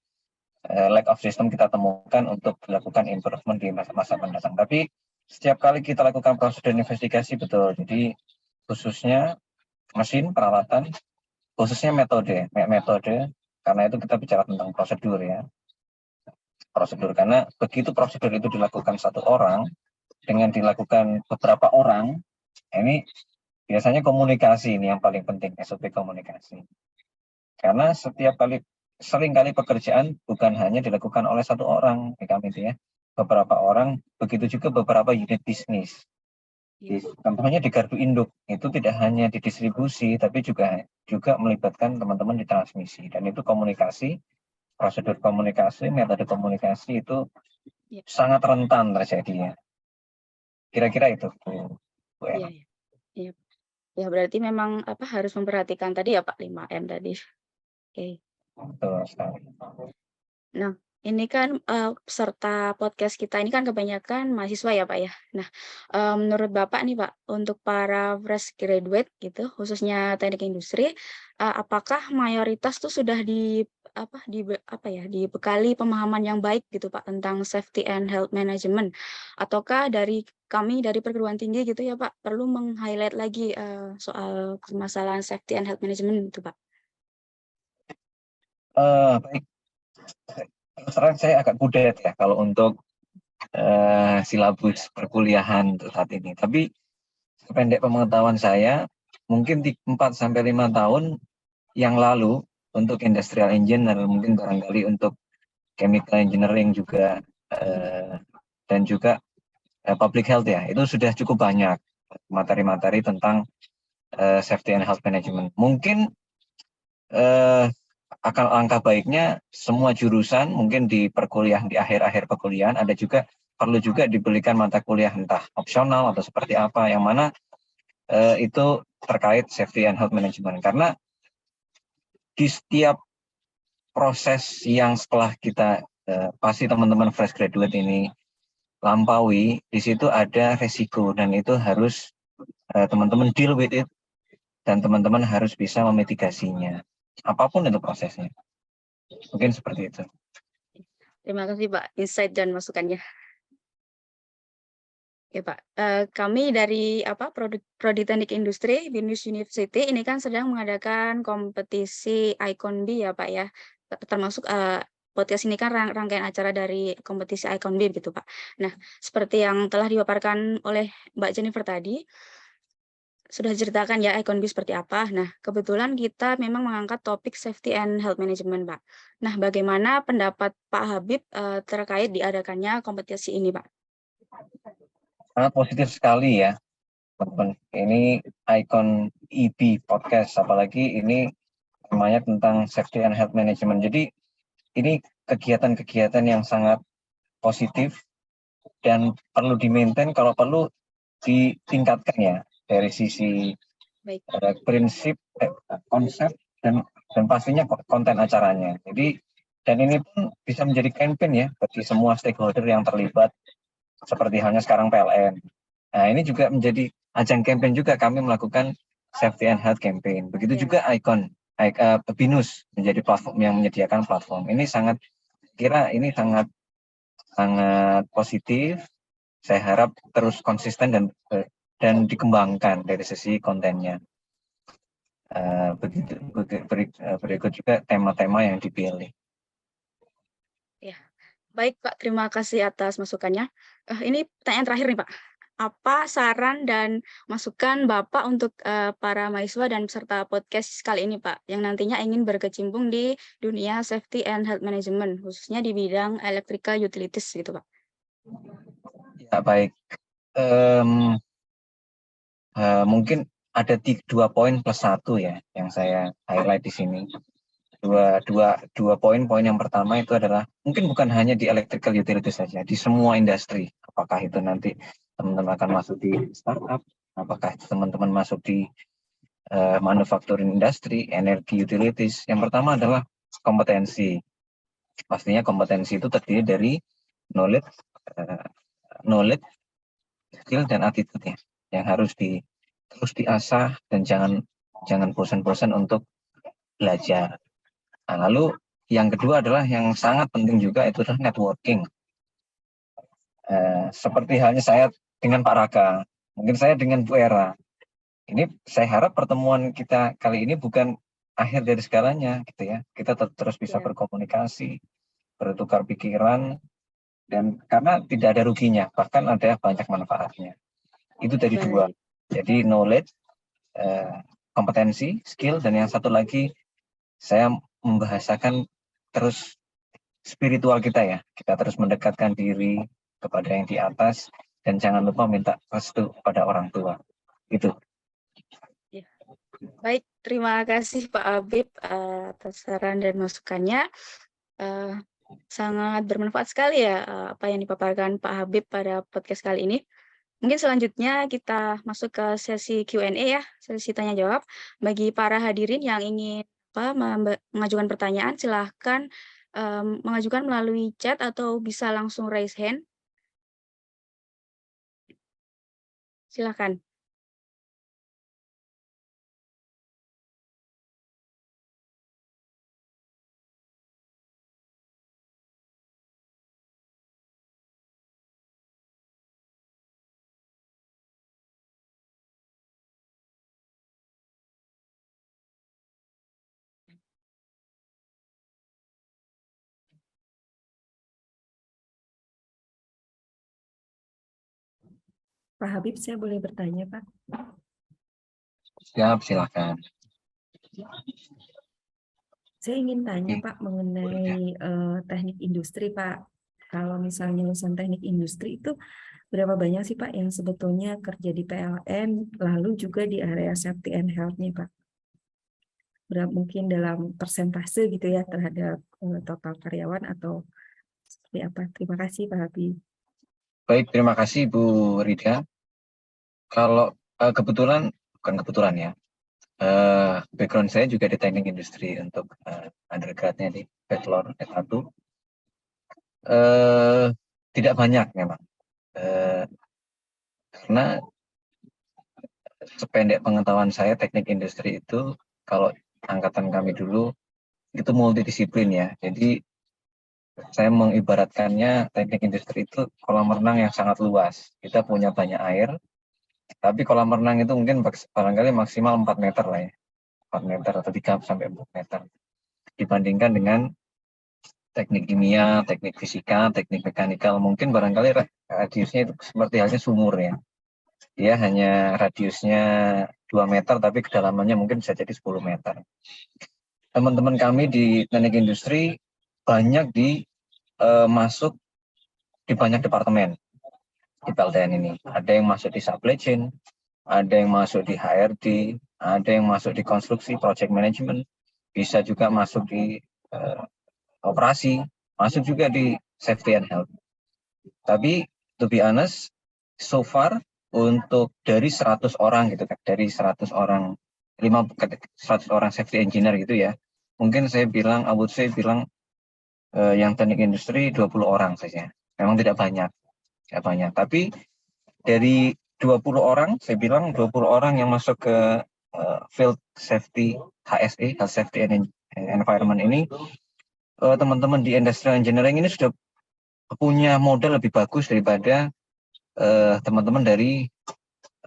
Lack of system kita temukan untuk dilakukan improvement di masa mendatang. Tapi setiap kali kita lakukan prosedur investigasi betul, jadi khususnya mesin, peralatan, khususnya metode karena itu kita bicara tentang prosedur ya. Prosedur, karena begitu prosedur itu dilakukan satu orang, dengan dilakukan beberapa orang, ini biasanya komunikasi ini yang paling penting, SOP komunikasi. Karena sering kali pekerjaan bukan hanya dilakukan oleh satu orang di kami itu ya, beberapa orang, begitu juga beberapa unit bisnis. Contohnya di gardu induk itu tidak hanya di distribusi, tapi juga melibatkan teman-teman di transmisi, dan itu komunikasi, prosedur komunikasi, metode komunikasi itu sangat rentan terjadinya. Kira-kira itu, Bu Ella. Iya. Ya berarti memang harus memperhatikan tadi ya Pak 5M tadi. Oke. Betul sekali. Nah, ini kan peserta podcast kita ini kan kebanyakan mahasiswa ya Pak ya. Nah, menurut Bapak nih Pak, untuk para fresh graduate gitu, khususnya teknik industri, apakah mayoritas tuh sudah dibekali pemahaman yang baik gitu Pak tentang safety and health management, ataukah dari kami dari perguruan tinggi gitu ya Pak perlu meng-highlight lagi soal permasalahan safety and health management gitu Pak? Baik, terus terang saya agak kudet ya kalau untuk silabus perkuliahan untuk saat ini. Tapi sependek pengetahuan saya, mungkin 4-5 tahun yang lalu untuk industrial engineer, mungkin barangkali untuk chemical engineering juga, dan juga public health ya, itu sudah cukup banyak materi-materi tentang safety and health management. Mungkin akan langkah baiknya semua jurusan mungkin di perkuliahan, di akhir-akhir perkuliahan ada juga perlu juga diberikan mata kuliah entah opsional atau seperti apa yang mana itu terkait safety and health management, karena di setiap proses yang setelah kita pasti teman-teman fresh graduate ini lampaui, di situ ada resiko dan itu harus teman-teman deal with it dan teman-teman harus bisa memitigasinya. Apapun itu prosesnya. Mungkin seperti itu. Terima kasih Pak insight dan masukannya. Ya Pak, kami dari Prodi Teknik Industri BINUS University ini kan sedang mengadakan kompetisi ICON-B ya Pak ya. Termasuk podcast ini kan rangkaian acara dari kompetisi ICON-B gitu Pak. Nah, seperti yang telah dipaparkan oleh Mbak Jennifer tadi, sudah diceritakan ya ICON-B seperti apa. Nah, kebetulan kita memang mengangkat topik safety and health management, Pak. Nah, bagaimana pendapat Pak Habib terkait diadakannya kompetisi ini, Pak? Sangat positif sekali ya, teman-teman. Ini ICON EB podcast, apalagi ini namanya tentang safety and health management. Jadi ini kegiatan-kegiatan yang sangat positif dan perlu di-maintain, kalau perlu ditingkatkan ya, dari sisi prinsip, konsep, dan pastinya konten acaranya. Jadi, dan ini pun bisa menjadi campaign ya bagi semua stakeholder yang terlibat, seperti halnya sekarang PLN. Nah, ini juga menjadi ajang campaign juga kami melakukan safety and health campaign. Begitu juga ICON, BINUS menjadi platform yang menyediakan platform. Ini sangat positif. Saya harap terus konsisten dan dikembangkan dari sisi kontennya. Berikut juga tema-tema yang dipilih. Ya, baik Pak, terima kasih atas masukannya. Ini pertanyaan terakhir nih Pak. Apa saran dan masukan Bapak untuk para mahasiswa dan peserta podcast kali ini Pak, yang nantinya ingin berkecimpung di dunia safety and health management, khususnya di bidang electrical utilities gitu Pak? Ya baik, mungkin ada 2 poin plus 1 ya yang saya highlight di sini. Dua poin yang pertama itu adalah mungkin bukan hanya di electrical utilities saja, di semua industri. Apakah itu nanti teman-teman akan masuk di startup, apakah teman-teman masuk di manufacturing industry, energi utilities. Yang pertama adalah kompetensi. Pastinya kompetensi itu terdiri dari knowledge, skill dan attitude ya, yang harus terus diasah dan jangan bosan-bosan untuk belajar. Nah, lalu yang kedua adalah yang sangat penting juga itu adalah networking. Seperti halnya saya dengan Pak Raka, mungkin saya dengan Bu Era. Ini saya harap pertemuan kita kali ini bukan akhir dari segalanya gitu ya. Kita terus bisa berkomunikasi, bertukar pikiran, dan karena tidak ada ruginya, bahkan ada banyak manfaatnya. Itu dari dua. Jadi knowledge, kompetensi, skill, dan yang satu lagi saya membahasakan terus spiritual kita ya. Kita terus mendekatkan diri kepada yang di atas dan jangan lupa minta restu pada orang tua. Itu. Baik, terima kasih Pak Habib atas saran dan masukannya. Sangat bermanfaat sekali ya apa yang dipaparkan Pak Habib pada podcast kali ini. Mungkin selanjutnya kita masuk ke sesi Q&A ya, sesi tanya jawab. Bagi para hadirin yang ingin mengajukan pertanyaan, silahkan mengajukan melalui chat atau bisa langsung raise hand. Silahkan. Pak Habib, saya boleh bertanya, Pak? Siap, silakan. Saya ingin tanya, Pak, mengenai teknik industri, Pak. Kalau misalnya lulusan teknik industri itu berapa banyak sih, Pak, yang sebetulnya kerja di PLN, lalu juga di area safety and health-nya, Pak? Berapa mungkin dalam persentase gitu ya terhadap total karyawan atau seperti apa? Terima kasih, Pak Habib. Baik, terima kasih Bu Rida. Kalau kebetulan, bukan kebetulan ya, background saya juga di teknik industri untuk undergrad-nya di bachelor S1. Tidak banyak memang, karena sependek pengetahuan saya teknik industri itu kalau angkatan kami dulu itu multidisiplin ya. Jadi saya mengibaratkannya teknik industri itu kolam renang yang sangat luas. Kita punya banyak air, tapi kolam renang itu mungkin barangkali maksimal 4 meter lah ya. 4 meter atau 3 sampai 4 meter. Dibandingkan dengan teknik kimia, teknik fisika, teknik mekanikal, mungkin barangkali radiusnya itu seperti halnya sumur ya. Dia hanya radiusnya 2 meter, tapi kedalamannya mungkin bisa jadi 10 meter. Teman-teman kami di teknik industri banyak masuk di banyak departemen di PLTN ini. Ada yang masuk di supply chain, ada yang masuk di HRD, ada yang masuk di konstruksi, project management, bisa juga masuk di operasi, masuk juga di safety and health. Tapi to be honest, so far untuk dari 100 orang gitu kan, dari 100 orang 100 orang safety engineer gitu ya, mungkin saya bilang, saya bilang yang teknik industri 20 orang saja. Memang tidak banyak. Tapi dari 20 orang, saya bilang 20 orang yang masuk ke field safety HSE, Health Safety and Environment ini, teman-teman di industrial engineering ini sudah punya modal lebih bagus daripada teman-teman dari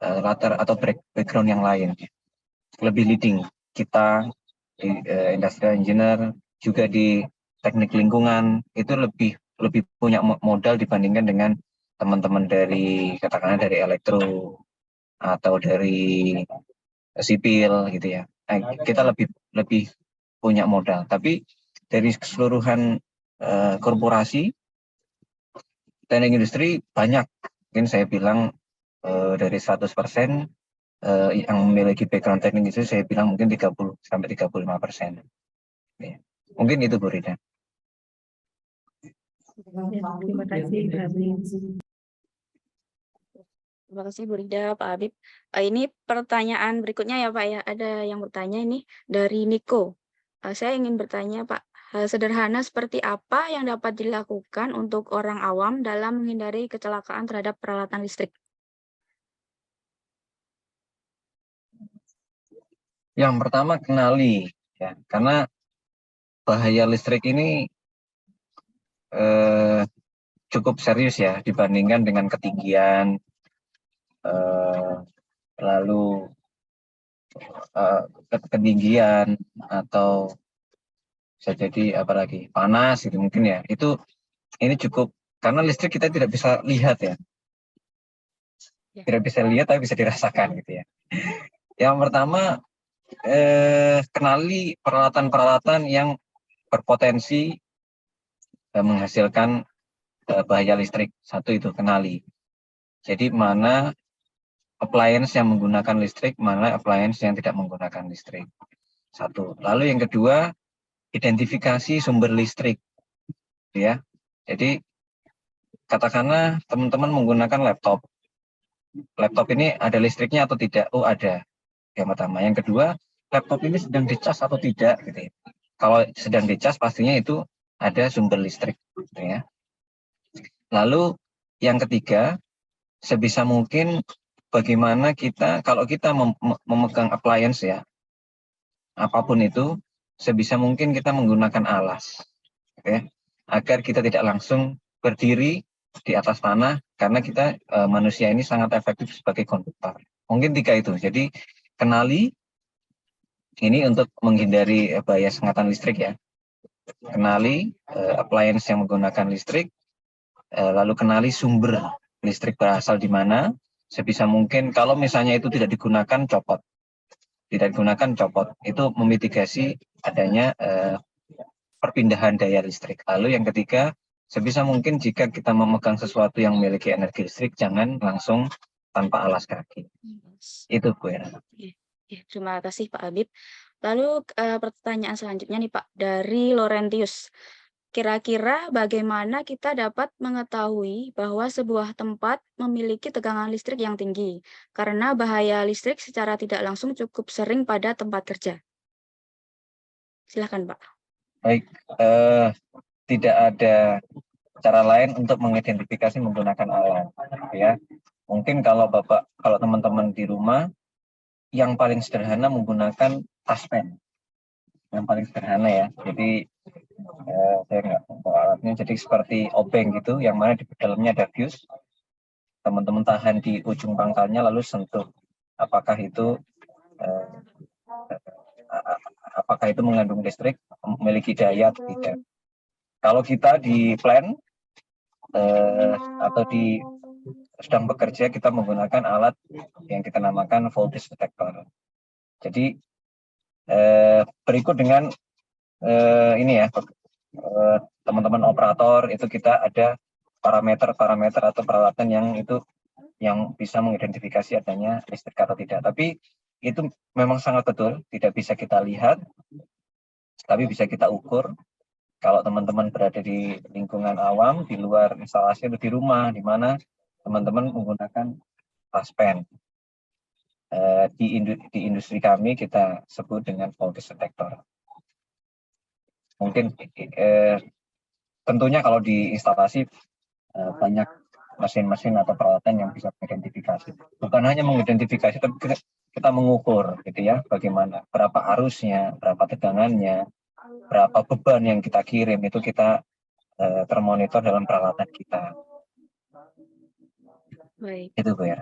latar atau background yang lain. Lebih leading kita di industrial engineer, juga di teknik lingkungan, itu lebih punya modal dibandingkan dengan teman-teman dari katakanlah dari elektro atau dari sipil gitu ya. Kita lebih punya modal. Tapi dari keseluruhan korporasi teknik industri banyak. Mungkin saya bilang dari 100% yang memiliki background teknik industri, saya bilang mungkin 30 sampai 35%. Ya. Mungkin itu Bu Rida. Terima kasih, Pak Habib. Terima kasih Bu Rida, Pak Habib. Ini pertanyaan berikutnya ya Pak ya. Ada yang bertanya ini dari Niko. Saya ingin bertanya Pak, hal sederhana seperti apa yang dapat dilakukan untuk orang awam dalam menghindari kecelakaan terhadap peralatan listrik? Yang pertama kenali ya, karena bahaya listrik ini cukup serius ya dibandingkan dengan ketinggian, lalu ketinggian atau bisa jadi apalagi panas gitu mungkin ya. Ini cukup karena listrik kita tidak bisa lihat ya. Tidak bisa lihat tapi bisa dirasakan gitu ya. Yang pertama kenali peralatan-peralatan yang berpotensi menghasilkan bahaya listrik. Satu itu kenali. Jadi mana appliance yang menggunakan listrik, mana appliance yang tidak menggunakan listrik. Satu. Lalu yang kedua, identifikasi sumber listrik. Ya. Jadi katakanlah teman-teman menggunakan laptop. Laptop ini ada listriknya atau tidak? Oh, ada. Yang pertama. Yang kedua, laptop ini sedang dicas atau tidak gitu ya. Kalau sedang dicas pastinya itu ada sumber listrik gitu ya. Lalu yang ketiga, sebisa mungkin bagaimana kita kalau kita memegang appliance ya, apapun itu, sebisa mungkin kita menggunakan alas, okay? Agar kita tidak langsung berdiri di atas tanah, karena kita manusia ini sangat efektif sebagai konduktor. Mungkin 3 itu. Jadi kenali ini untuk menghindari bahaya sengatan listrik ya. Kenali appliance yang menggunakan listrik, lalu kenali sumber listrik berasal di mana. Sebisa mungkin kalau misalnya itu tidak digunakan, copot. Tidak digunakan, copot. Itu memitigasi adanya perpindahan daya listrik. Lalu yang ketiga, sebisa mungkin jika kita memegang sesuatu yang memiliki energi listrik, jangan langsung tanpa alas kaki. Itu Bu ya. Terima kasih Pak Habib. Lalu pertanyaan selanjutnya nih Pak, dari Laurentius. Kira-kira bagaimana kita dapat mengetahui bahwa sebuah tempat memiliki tegangan listrik yang tinggi? Karena bahaya listrik secara tidak langsung cukup sering pada tempat kerja. Silakan Pak. Baik, tidak ada cara lain untuk mengidentifikasi menggunakan alat, ya. Mungkin kalau teman-teman di rumah, yang paling sederhana menggunakan taspen, yang paling sederhana ya. Jadi saya nggak bawa alatnya, jadi seperti obeng gitu, yang mana di dalamnya ada fuse. Teman-teman tahan di ujung pangkalnya lalu sentuh, apakah itu mengandung listrik, memiliki daya atau tidak. Kalau kita di plant atau sedang bekerja, kita menggunakan alat yang kita namakan voltage detector. Jadi berikut dengan ini ya, teman-teman operator itu kita ada parameter atau peralatan yang bisa mengidentifikasi adanya listrik atau tidak. Tapi itu memang sangat betul, tidak bisa kita lihat, tapi bisa kita ukur. Kalau teman-teman berada di lingkungan awam, di luar instalasi atau di rumah, di mana teman-teman menggunakan taspen. Di industri kami kita sebut dengan voltage detector. Mungkin tentunya kalau di instalasi banyak mesin-mesin atau peralatan yang bisa mengidentifikasi. Bukan hanya mengidentifikasi, tapi kita mengukur gitu ya, bagaimana, berapa arusnya, berapa tegangannya, berapa beban yang kita kirim, itu kita termonitor dalam peralatan kita. Baik. Itu Bu ya.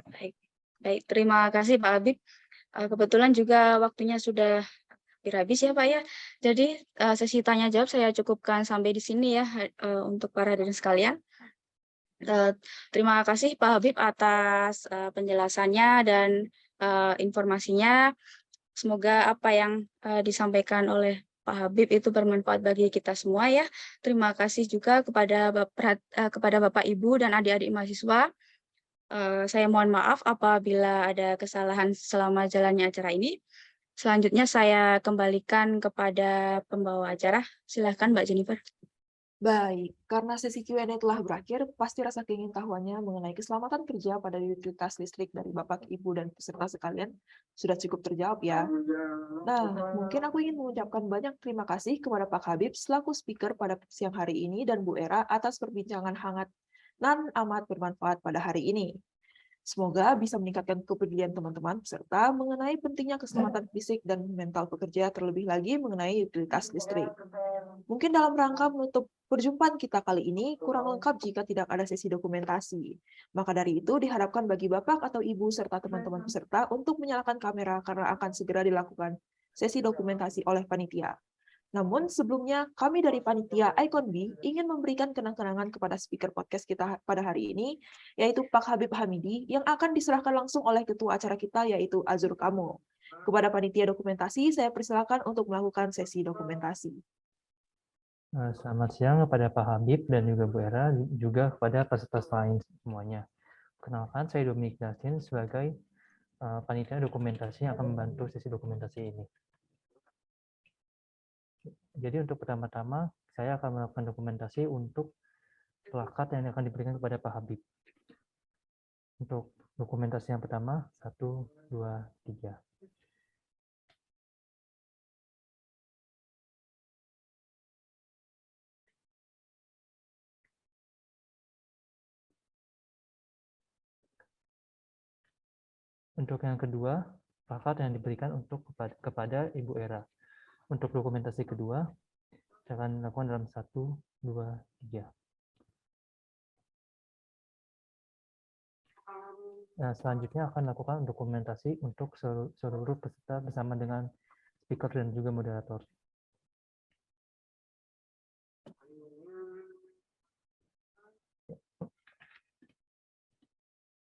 Baik, terima kasih Pak Habib. Kebetulan juga waktunya sudah habis ya Pak ya. Jadi sesi tanya jawab saya cukupkan sampai di sini ya untuk para hadirin sekalian. Terima kasih Pak Habib atas penjelasannya dan informasinya. Semoga apa yang disampaikan oleh Pak Habib itu bermanfaat bagi kita semua ya. Terima kasih juga kepada Bapak Ibu dan adik-adik mahasiswa. Saya mohon maaf apabila ada kesalahan selama jalannya acara ini. Selanjutnya saya kembalikan kepada pembawa acara. Silakan Mbak Jennifer. Baik, karena sesi Q&A telah berakhir, pasti rasa keingintahuannya mengenai keselamatan kerja pada utilitas listrik dari Bapak, Ibu, dan peserta sekalian sudah cukup terjawab ya. Nah, mungkin aku ingin mengucapkan banyak terima kasih kepada Pak Habib selaku speaker pada siang hari ini dan Bu Era atas perbincangan hangat dan amat bermanfaat pada hari ini. Semoga bisa meningkatkan kepedulian teman-teman peserta mengenai pentingnya keselamatan fisik dan mental pekerja, terlebih lagi mengenai utilitas listrik. Mungkin dalam rangka menutup perjumpaan kita kali ini kurang lengkap jika tidak ada sesi dokumentasi. Maka dari itu diharapkan bagi Bapak atau Ibu serta teman-teman peserta untuk menyalakan kamera karena akan segera dilakukan sesi dokumentasi oleh panitia. Namun sebelumnya, kami dari panitia Icon B ingin memberikan kenang-kenangan kepada speaker podcast kita pada hari ini, yaitu Pak Habib Hamidi, yang akan diserahkan langsung oleh ketua acara kita, yaitu Azur Kamo. Kepada panitia dokumentasi, saya persilakan untuk melakukan sesi dokumentasi. Selamat siang kepada Pak Habib dan juga Bu Era, juga kepada peserta lain semuanya. Kenalkan, saya Dominic Justin sebagai panitia dokumentasi yang akan membantu sesi dokumentasi ini. Jadi untuk pertama-tama, saya akan melakukan dokumentasi untuk plakat yang akan diberikan kepada Pak Habib. Untuk dokumentasi yang pertama, 1, 2, 3. Untuk yang kedua, plakat yang diberikan untuk kepada Ibu Era. Untuk dokumentasi kedua, saya akan lakukan dalam 1, 2, 3. Nah, selanjutnya akan lakukan dokumentasi untuk seluruh peserta bersama dengan speaker dan juga moderator.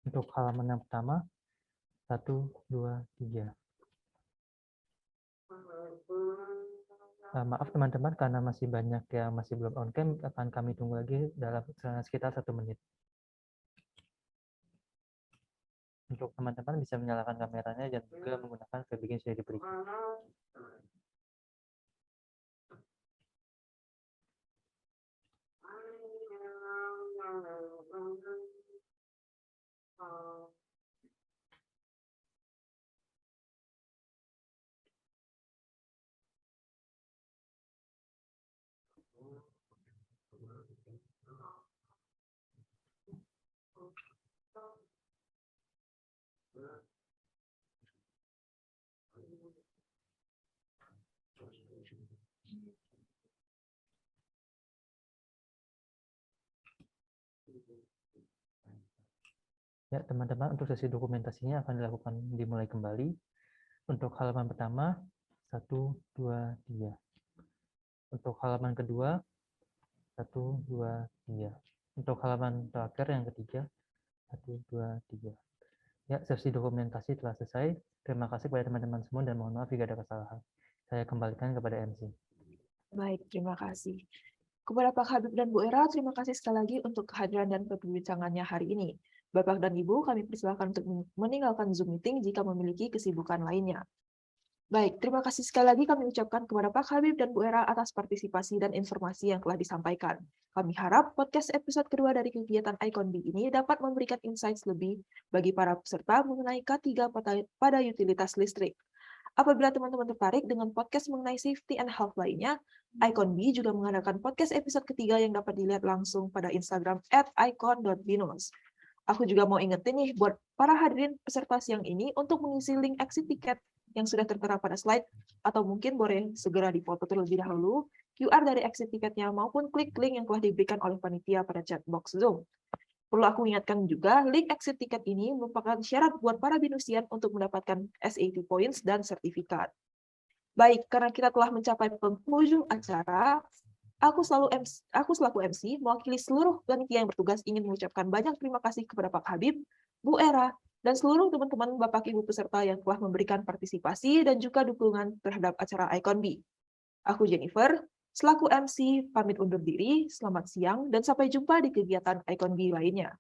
Untuk halaman yang pertama, 1, 2, 3. Maaf teman-teman, karena masih banyak yang masih belum on cam, akan kami tunggu lagi dalam sekitar 1 menit. Untuk teman-teman bisa menyalakan kameranya dan juga menggunakan webcam yang sudah diberikan. Ya, teman-teman, untuk sesi dokumentasinya akan dimulai kembali. Untuk halaman pertama, 1, 2, 3. Untuk halaman kedua, 1, 2, 3. Untuk halaman terakhir yang ketiga, 1, 2, 3. Ya, sesi dokumentasi telah selesai. Terima kasih kepada teman-teman semua dan mohon maaf jika ada kesalahan. Saya kembalikan kepada MC. Baik, terima kasih. Kepada Pak Habib dan Bu Era, terima kasih sekali lagi untuk kehadiran dan perbincangannya hari ini. Bapak dan Ibu, kami persilakan untuk meninggalkan Zoom meeting jika memiliki kesibukan lainnya. Baik, terima kasih sekali lagi kami ucapkan kepada Pak Habib dan Bu Era atas partisipasi dan informasi yang telah disampaikan. Kami harap podcast episode kedua dari kegiatan Icon B ini dapat memberikan insights lebih bagi para peserta mengenai K3 pada utilitas listrik. Apabila teman-teman tertarik dengan podcast mengenai safety and health lainnya, Icon B juga mengadakan podcast episode ketiga yang dapat dilihat langsung pada Instagram @icon.binus. Aku juga mau ingetin nih buat para hadirin peserta siang ini untuk mengisi link exit tiket yang sudah tertera pada slide, atau mungkin boleh segera difoto terlebih dahulu QR dari exit tiketnya maupun klik link yang telah diberikan oleh panitia pada chat box Zoom. Perlu aku ingatkan juga, link exit tiket ini merupakan syarat buat para binusian untuk mendapatkan SAT points dan sertifikat. Baik, karena kita telah mencapai penghujung acara, aku selaku MC, mewakili seluruh panitia yang bertugas ingin mengucapkan banyak terima kasih kepada Pak Habib, Bu Era, dan seluruh teman-teman Bapak Ibu peserta yang telah memberikan partisipasi dan juga dukungan terhadap acara Icon B. Aku Jennifer, selaku MC, pamit undur diri, selamat siang, dan sampai jumpa di kegiatan Icon B lainnya.